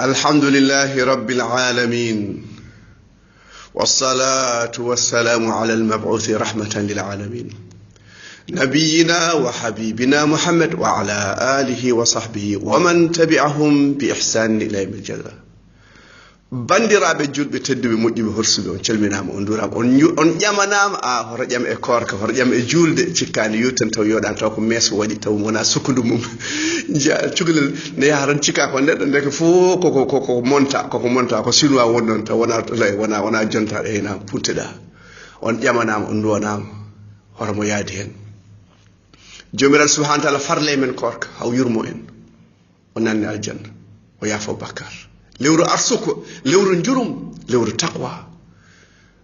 الحمد لله رب العالمين والصلاة والسلام على المبعوث رحمة للعالمين نبينا وحبيبنا محمد وعلى آله وصحبه ومن تبعهم بإحسان إلى يوم الجزاء bandiraɓe julɓe tedduɓe moƴƴuɓe horsuɓe on calminama on durama on ƴamanama hoto ƴam e korka hoto ƴam e julde cikkani yuttan taw yoɗan taw ko meeso waɗi taw wona sukkudu mum cukalel ne yaha tan cikka ko neɗɗo ndeke fof koko monta ko chinois woni noon taw wona jontaɗo henam putteɗa on ƴamanama on duwanama hoto mo yaadi hen jomiraɗo subahana taala farle men korka haw yurmo en o nanni aljanna o yaafo bakkar lewru arsuko lewru jurum lewru taqwa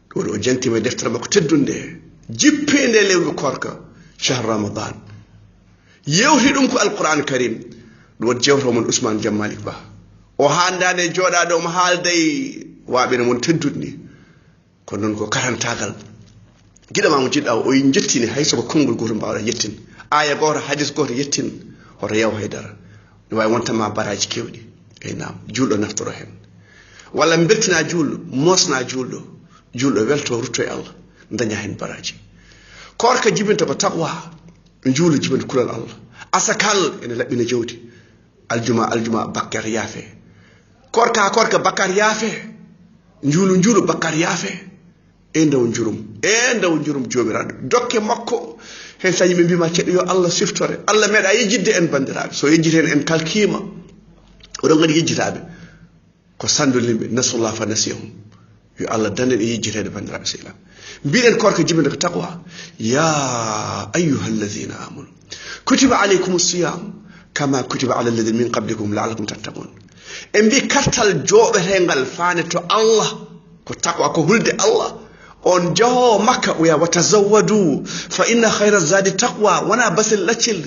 ɗo o jantima e deftere makko teddunde jippinde lewru korka shahr ramadan yewti ɗum ko alquran karim ɗum jewto mon ousmane jammalik ba o handane joɗade omo haalday waɓene mon tedduɗe ni ko noon ko karantagal guiɗama mo jiɗɗa o jettini hayso ko konngol goto mbawɗa yettin aya goto hadis goto yettin hoto yaw haydara ne wawi wontama baraji kewɗiey nam julɗo naftoro hen walla beltina julɗo mosna julɗo welto rutto e Allah daña hen baraji korka jibinta ko taqwa juulo jibinta kulal Allah asakal ene laɓɓina jawdi aljuma bakkar yaafe korka bakkar yaafe juulo bakkar yaafe e ndaw jurum jomiraɗo dokke makko hen sa yimɓe mbima ceɗɗo yo Allah siftore Allah meeɗa yejjidde en bandiraɓe so yejjiti hen en kalkima oɗon gadi yejjitaɓe ko sandolimɓe nasullah fa nasiyahum yo Allah danden e yejjitede bandiraɓe sehlam mbiɗen korka jibinde ko taqwa ya ayuha alladina amanu kutiba alaykum siyam kama kutiba ala alladina min qablikum la'allakum tattaqun en mbi kartal joɓetengal fane to Allah ko taqwa ko hulde Allah on jaho makka oya wa tazawwadu fa inna khayra zadi taqwa wona basel laccel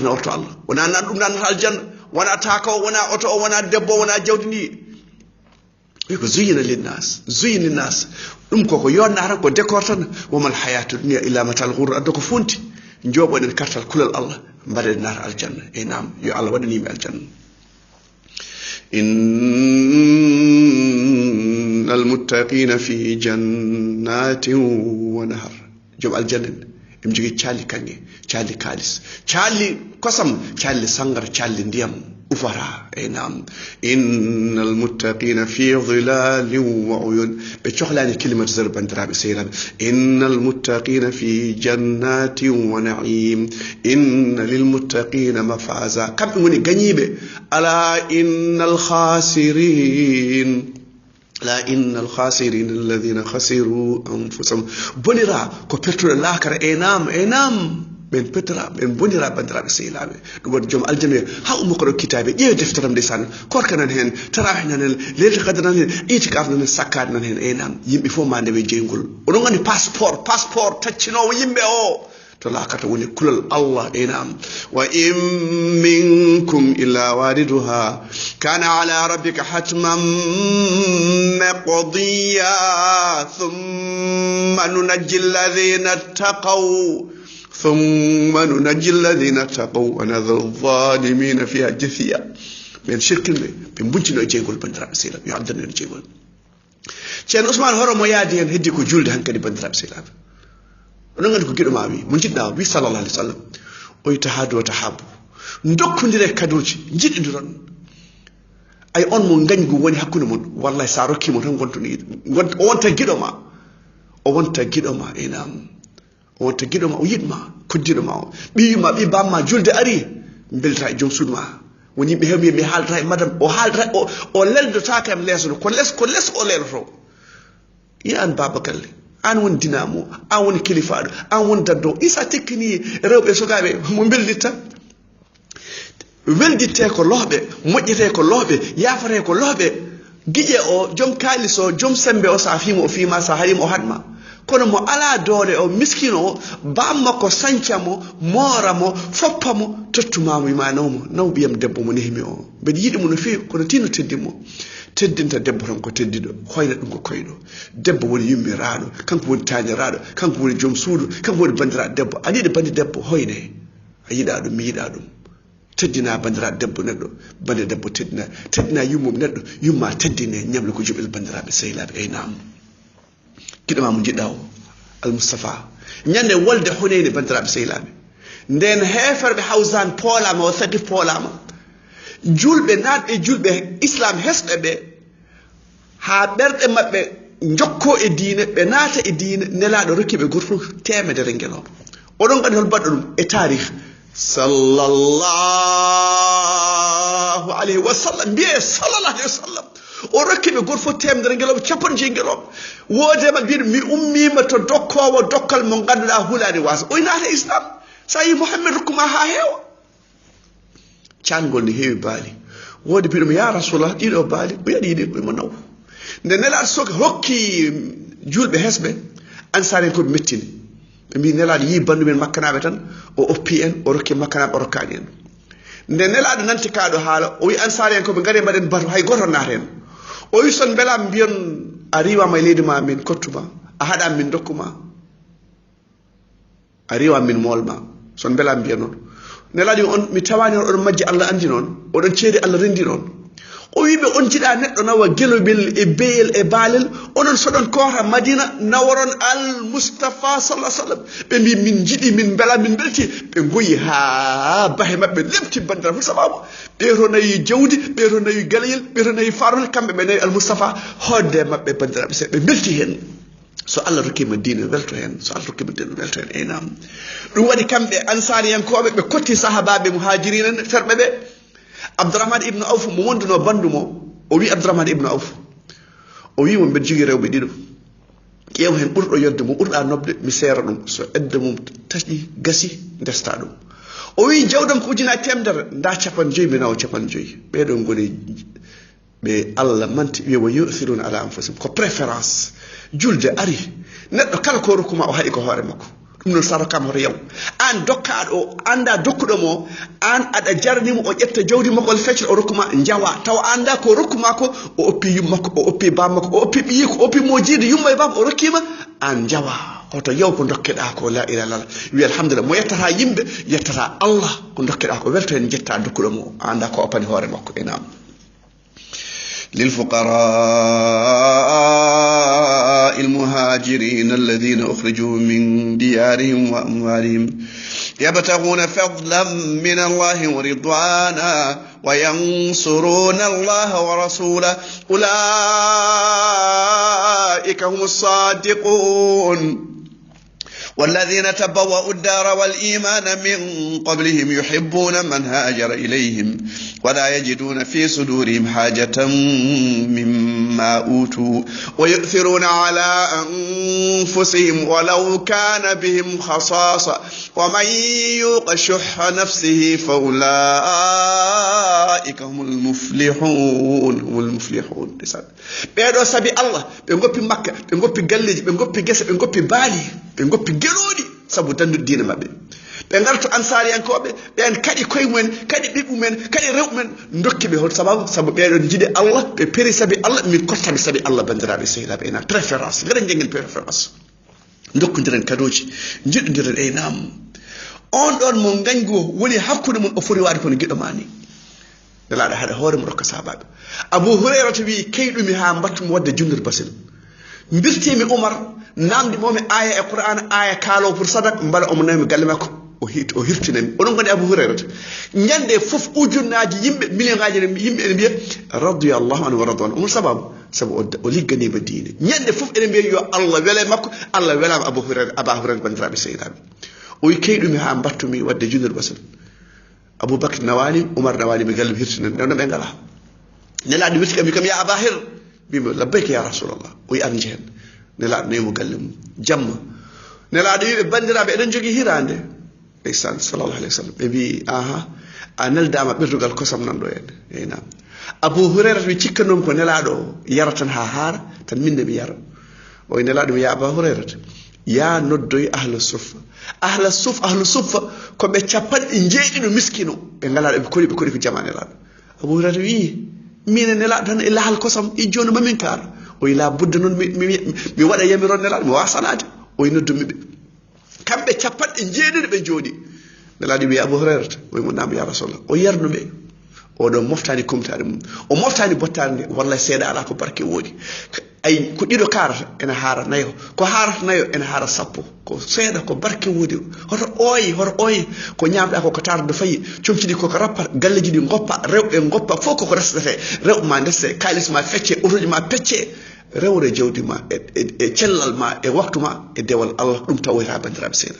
na orto Allah wona nan ɗum nannata aljanna wona takaw wona oto o wona debbo wona jawdi ndi ko zuyina linnas ɗum koko yonna tan ko décor tan womal hayatu dunia illa matal ghurur addo ko funti joɓoɗen kartal kulal Allah mbaɗen nata aljanna e nam yo Allah waɗanimi aljanna innal muttaqina fi jannatin wa nahar joom aljanna em jogui calli kange calli kalis calli kosam calli sangar calli ndiyam ufara e nam innal muttaqina fi dhilalin wa uyun be cohlani kalimatu zar bandiraɓe sehraɓe innal muttaqina fi jannatin wa na'im inna lil muttaqina mafaza kamɓe woni gañiɓe ala innal khasirin la innal khasirin alladhina khasiru anfusahum bonira ko pertuɗo lakara e nam ben petara ben bonira bandiraɓe sehilaɓe ɗum waɗi joom aljanna ha ummo koɗo kitabe ƴeewe defteram ndeysaan korka nan hen tarawih nan hen leylatul qadr nan hen itikaf nan hen sakkade nan hen e nam yimɓe fof ma ndewe jeygol oɗon gandi passeport taccinowo yimɓe o to lakata woni kulal Allah e nam wa in minkum illa wariduha kana ala rabbika hatman maqdiya thumma nunajji alladhina taqaw wa nadharu adh-dhalimina fiha jathiya men shirkinɓe ɓe buncino e jeygol bandiraɓe sehilaɓe yo addana en jeygol ceerno ousmane horo mo yaadi hen heddi ko julde hankkadi bandiraɓe sehilaɓe oɗon gandi ko guiɗo ma wi mo jiɗɗa wi sallallah alih w sallam o wi tahadu wa tahabu dokkodire kaduji jiɗɗidiron ay on mo gañgu woni hakkude mon wallahi sa rokkimo tan o wonta guiɗo ma enam o wonta guiɗo ma o yiɗma koddiɗo ma o ɓiyuma ɓi bamma julde ari belta e joom suudu ma woni yimɓe hewmi mi haaldata e madame o haaldata o leldotaka em leesono ko les o leldoto yi an baba galle an woni dinamo an woni kilifaɗo an woni daddo isa tekkini rewɓe sukaɓe mo welditte ko looɓe moƴƴete ko looɓe yafate ko looɓe guiƴe o joom kalis o joom sembe o sa fima o fima sa harima o hatma kono mo ala doole o miskino o bamma ko sancamo moramo foppamo tottumamo wima naw ɓiyam debbo mo nehimi o mbeɗa yiɗimo no fewi kono tinno teddinmo teddinta debbo tan ko teddiɗo hoyna ɗum ko koyɗo debbo woni yummiraɗo kanko woni taniraɗo kanko woni joom suudu kanko woni bandiraɗo debbo aɗa yiɗi bandi debbo hoyne a yiɗa ɗum mi yiɗa ɗum teddina bandiraɓe debbo neɗɗo bande debbo teddina yummum neɗɗo yumma teddine ñamle ko juɓel bandiraɓe sehilaɓe aynam kiɗoma mo jiɗɗa o almoustapha ñande wolde huneyni bandiraɓe sehilaɓe nden heferɓe hawsan poolama o sadi poolama julɓe natɓe julɓe islam hesɓe ɓe ha ɓerɗe maɓɓe jokko e diine ɓe naata e diine nelaɗo rokkiɓe goto fof temedere ngeloɓe oɗon gandi hol mbaɗɗo ɗum e tarih sallallahu alayhi wa sallam mbiye sallallahu alayhi wa sallam o rokkiɓe goto fof temedere ngeloɓe capan jeyi ngeloɓe wodema mbiɗo mi ummima to dokkowo dokkal mo ganduɗa hulani wasa o naata islam sa yi mouhammed rokkuma ha heewa cangol ne heewi baali wodi mbiɗomo ya rasulallah ɗiɗo baali o yaɗiɗi ɓemo naw nde nelaɗo soki hokki julɓe hesɓe ansari en koɓe mettini ɓe mbi nelaɗo yi bandumen makkanaɓe tan o oppi en o rokki makkanaɓe o rokkani en nde nelaɗo nanti kaɗo haala o wi ansari en koɓe gaari mbaɗen batu hay goto naata en o wi son beelama mbiyon a riwama e leydi ma min kottuma a haɗam min dokkuma a riwam min molma son beelama mbiya noon nelaɗo on mi tawani on oɗon majji Allah andi noon oɗon ceedi Allah rendi noon o wiɓe on jiɗa neɗɗo nawa gueloɓel e beyel e baalel onon soɗon koota madina nawaron al moustapha sallah sallam ɓe mbi min jiiɗi min beela min belti ɓe goyi ha baahe mabɓe lemti bandira fo sababu ɓeeto nayi jawdi ɓeeto nayi gueloyel ɓeeto nayi farol kamɓe ɓe nayi al moustapha hodde mabɓe bandiraɓe se ɓe belti hen so Allah rokkima diine welto hen so Allah rokkima diine welto hen aynam ɗum waɗi kamɓe ansariyankoɓe ɓe kotti sahabaɓe muhajirina terɓe ɓe abdourahmane ibnu awf mo wonduno bandumo o wi abdourahmane ibnu awf o wimo mbeɗa jogui rewɓe ɗiɗo ƴeew hen ɓurɗo yodde mo ɓurɗa nobde mi seera ɗum so edde mum taƴi gasi desta ɗum o wi jawdam ko ujunaji temedere nda 50 mi nawa 50 ɓeɗo goni ɓe Allah manti wiye wa yu'thiruna ala anfusihim ko préférence julde ari neɗɗo kala ko rokkuma o haɗi ko hoore makko ɗum noon sa rokkama hoto yaw an dokkaɗo o anda dokkuɗomo o an aɗa jarnimo o ƴetta jawdi makko walla feccere o rokkuma jawa tawa anda ko rokkuma ko o oppi yummakko o oppi bammakko o oppi ɓiyiko o oppi mojide yumma e bam o rokkima an jawa hoto yaw ko dokkeɗa ko la ilaha illallah wi alhamdulillah mo yettata yimɓe yettata Allah ko dokkeɗa ko welto hen jetta dokkuɗomo o anda ko oppani hoore makko enam للفقراء المهاجرين الذين أخرجوا من ديارهم وأموالهم يبتغون فضلا من الله ورضوانا وينصرون الله ورسوله أولئك هم الصادقون والذين تبوأوا الدار والإيمان من قبلهم يحبون من هاجر إليهم ولا يجدون في صدورهم حاجة مما أوتوا ويؤثرون على أنفسهم ولو كان بهم خصاصة ومن يوق شح نفسه فأولئك هم المفلحون بيدو سبي الله بنغوبي مكة بنغوبي قلج بنغوبي جسد بنغوبي بالي بنغوبي gelodi sabu dandu diina mabbe be ngarto ansari en kobe be en kadi koy men kadi bibbu men kadi rew men dokki be hol sabu be don jide Allah be peri sabi Allah mi kottabi sabi Allah bandirabe sehilabe ena préférence ngara ngengen préférence dokkondiren kadoji jiddodiren e nam on don mo gango woni hakkude mun o fori wadi ko gido mani dalaada hada hoore mo rokka sahababe Abu Hurairah wi keydumi ha mbattum wadde junnir basil mbirtimi Umar namdi momi aya e Qur'an aya kaalo pour sadak mbala o nami galle makko o hirtinami onon goni Abu Hurairah nyande fof ujunnaji yimbe million yimbe en biya radiyallahu anhu wa radwan sababu o liggani ba diine nyande fof en biya yo Allah wele makko Allah welama Abu Hurairah bandirabe sehilabe o wi keydumi ha mbattumi wadde junir basal Abu Bakr nawali Umar nawali mi galle hirtinami non be ngala nelaadi witti kam ya Abahir bima labbayka ya rasulullah o yi arnje hen nelaado nemo galle mum jamma nelaado wiɓe bandiraɓe eɗen jogui hirande ndeysan sallallahu alayhi wa sallam ɓe mbi aha a neldama ɓerdugal kosam nanɗo en eynam Abu Hurairah wi cikkanom ko nelaɗo yara tan ha haara tan minde mi yara o wi nelaɗo mi ya Abu Hurairah ya noddoy ahlu suffa ko ɓe capanɗe jeeɗiɗo miskino ɓe ngalaɗo ɓe koɗi ko jama nelaɗo Abu Hurairah wi mine nelaɗo tan e lahal kosam i joni mamin kara o wi la budde noon mi waɗa yamiron nelaɗo mi wasanade o wi noddumiɓe kamɓe capanɗe jeeɗiɗo ɓe jooɗi nelaɗo wiya Abu Hurairata oyi mo nam ya Rasulullah o yarnuɓe oɗon moftani kumtade mum o moftani bottade nde wallahi seeɗa ala ko barke woodi ay ko ɗiɗo karata ene haara nayo ko haarata nayo ene haara sappo ko seeɗa ko barke woodi hoto ooyi ko ñamɗa ko tarde fayi comciɗi koko rappat galleji ɗi goppa rewɓe goppa fof koko restate rewɓe ma ndesse kalis ma fecce otoji ma pecce rewre jawdi ma e cellal ma e waktu ma e dewal Allah ɗum tawoyta bandiraɓe seeɗa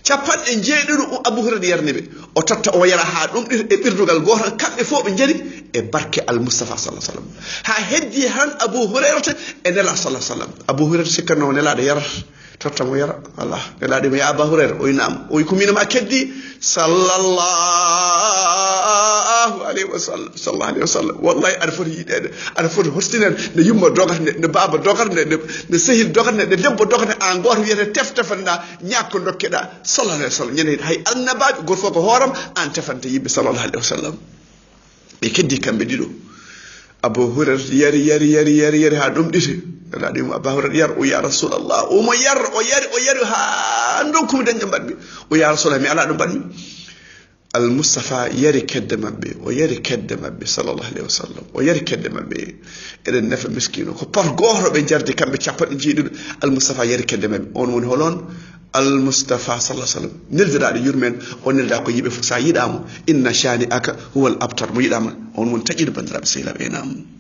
capanɗe jeeɗiɗo Abu Hurayra yarniɓe o totta o yara ha ɗum e ɓirdugal gotal kamɓe fof ɓe jari e barke al Mustafa sallallahu alaihi wasallam ha heddi han Abu Hurairata e nela sallallahu alaihi wasallam Abu Hurairata sikkanno nelaɗo yarata totta mo yara Allah nelaɗo mo ya Abu Hurairata oy nam oy ko minama keddi sallallahu alaihi wasallam wallahi aɗa foti yiɗede aɗa foti hostinen ne yumma dogata ne baba dogata ne sehil dogata ne debbo dogata an goto wiyete tefanɗa ñakko dokkeɗa sallallahu alaihi wasallam ñande hay annabaɓe goto fof ko hooram an tefante yimɓe sallallahu alaihi wasallam ɓe keddi kamɓe ɗiɗo Abu Hurairata yari ha ɗum ɗite nelaɗo mo Abu Hurairata yar o ya Rasulallah omo yar o yari ha donkumi dañƴo mbaɗmi o ya Rasulallah mi ala ɗo mbaɗmi al Mustafa yari kedde mabɓe sallallahu alaihi wasallam o yari kedde mabɓe eɗen nefa miskino ko pot goto ɓe jardi kamɓe capanɗe jeeɗiɗo al Mustafa yari kedde mabɓe on woni holon al Mustafa sallallahu alaihi wasallam nirdaɗo yurmen o nirda ko yiɓe fof sa yiɗamo inna shani aka huwal abtar mo yiɗama on woni taƴiɗo bandiraɓe sehilaɓe enam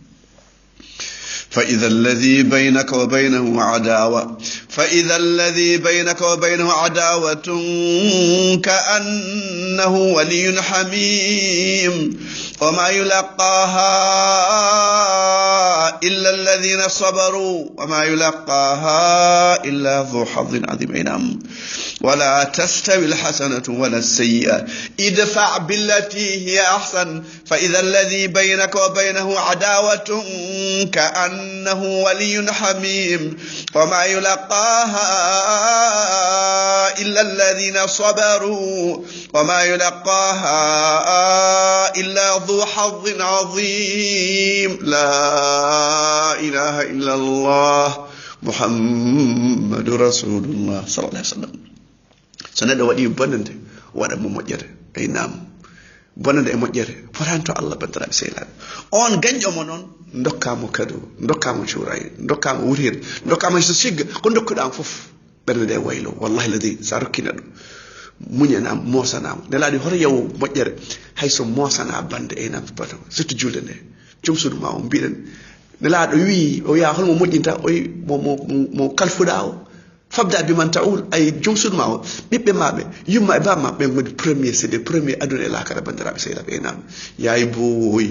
فإذا الذي بينك وبينه عداوة كأنه ولي حميم وما يلقاها إلا الذين صبروا وما يلقاها إلا ذو حظ عظيم ولا تستوي الحسنة ولا السيئة ادفع بالتي هي أحسن فإذا الذي بينك وبينه عداوة كأنه ولي حميم وما يلقاها إلا الذين صبروا وما يلقاها إلا ذو حظ عظيم لا إله إلا الله محمد رسول الله صلى الله عليه وسلم سنة ودي بنند ولا ممجر أي نعم بنند ممجر فرانتو الله بنترا بسيلان on ganjo mo non dokkamo kado dokkamo cuuray dokkamo wurir dokkamo so sigga ko dokkuɗam fof ɓernde nde waylo wallahi ladi sa rokkina ɗum muñanam mosanam nelaɗi hoto yaw moƴƴere hayso mosana bande e nam bato surtout julde nde jomsudu ma o mbiɗen nelaɗo wi o ya holmo moƴƴinta oy mo kalfuɗa o fabda biman taul ay jomsudu ma o ɓiɓɓe maɓe yumma e bamma ɓe goni premier c'est des premiers aduna e lakara bandiraɓe sehilaɓe e nam yaay boy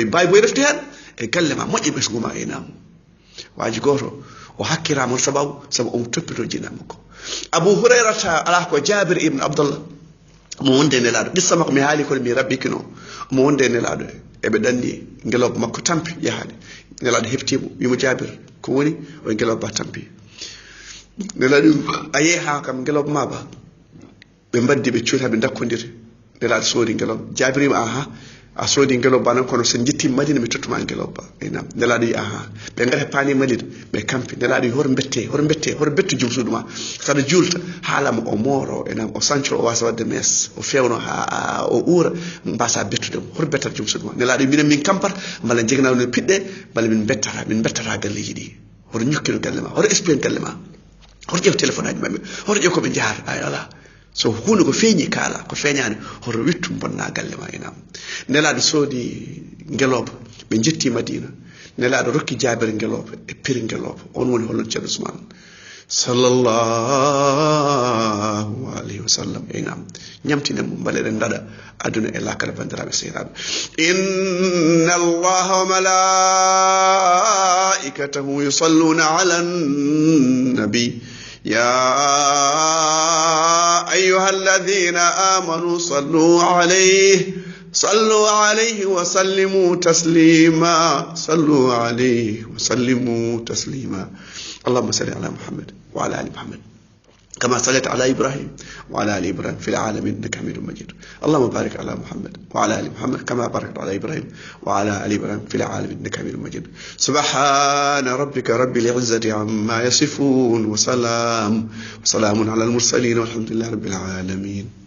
bay boy refti hen e galle ma moƴƴe ɓesgu ma e nam waji goto o hakkirama sababu omo toppito jinama ko Abu Hurairata ala ko Jabir ibn Abdullah mo wonde nelaɗo qissa makko mi haali kono mi rabbikino mo wonde nelaɗo eɓe ɗanni ngeloba makko tampi yahade nelaɗo heftimo wimo Jabir ko woni o ngeloba tampi nelaɗo a yeeha kam ngeloba ma ba ɓe mbaddi ɓe cuuta ɓe dakkodiri nelaɗo soodi ngeloba Jabir wima aha a soodi ngeloba noon kono sen jetti Madina mi tottuma ngeloba enam nelaɗo yi aha ɓe ngata paani Madina ɓe kampi nelaɗo yi hoto bettu jom suudu ma saɗa julta haalama o mooro enam o sancoro o wasa wadde mees o fewno ha o uura mbasa bettudemo hoto bettata jom suudu ma nelaɗo yi minen min kampata mballa jegnano no piɗɗe mballa min bettata galleji ɗi hoto ñukkino galle ma hoto explique galle ma hoto ƴeew téléphone aji maɓɓe hoto ƴeew koɓe jahata ay ala so hunde ko feeñi kaala ko feeñani hoto wittu bonna galle ma enam nelaɗo soodi ngeloba ɓe jetti Madina nelaɗo rokki Jabir ngeloba e piri ngeloba on woni holon ceerno Ousmane sallallahu alayhi wa sallam enam ñamtinen mo mbaleɗen daɗa aduna e lakara bandiraɓe sehilaɓe inna allaha wa malaikatahu yusalluna ala nabi يا أيها الذين آمنوا صلوا عليه وسلموا تسليما اللهم صل على محمد وعلى آل محمد كما صليت على إبراهيم وعلى آل إبراهيم في العالمين إنك حميد مجيد. اللهم بارك على محمد وعلى آل محمد كما باركت على إبراهيم وعلى آل إبراهيم في العالمين إنك حميد مجيد. سبحان ربك رب العزة عما يصفون وسلام على المرسلين والحمد لله رب العالمين.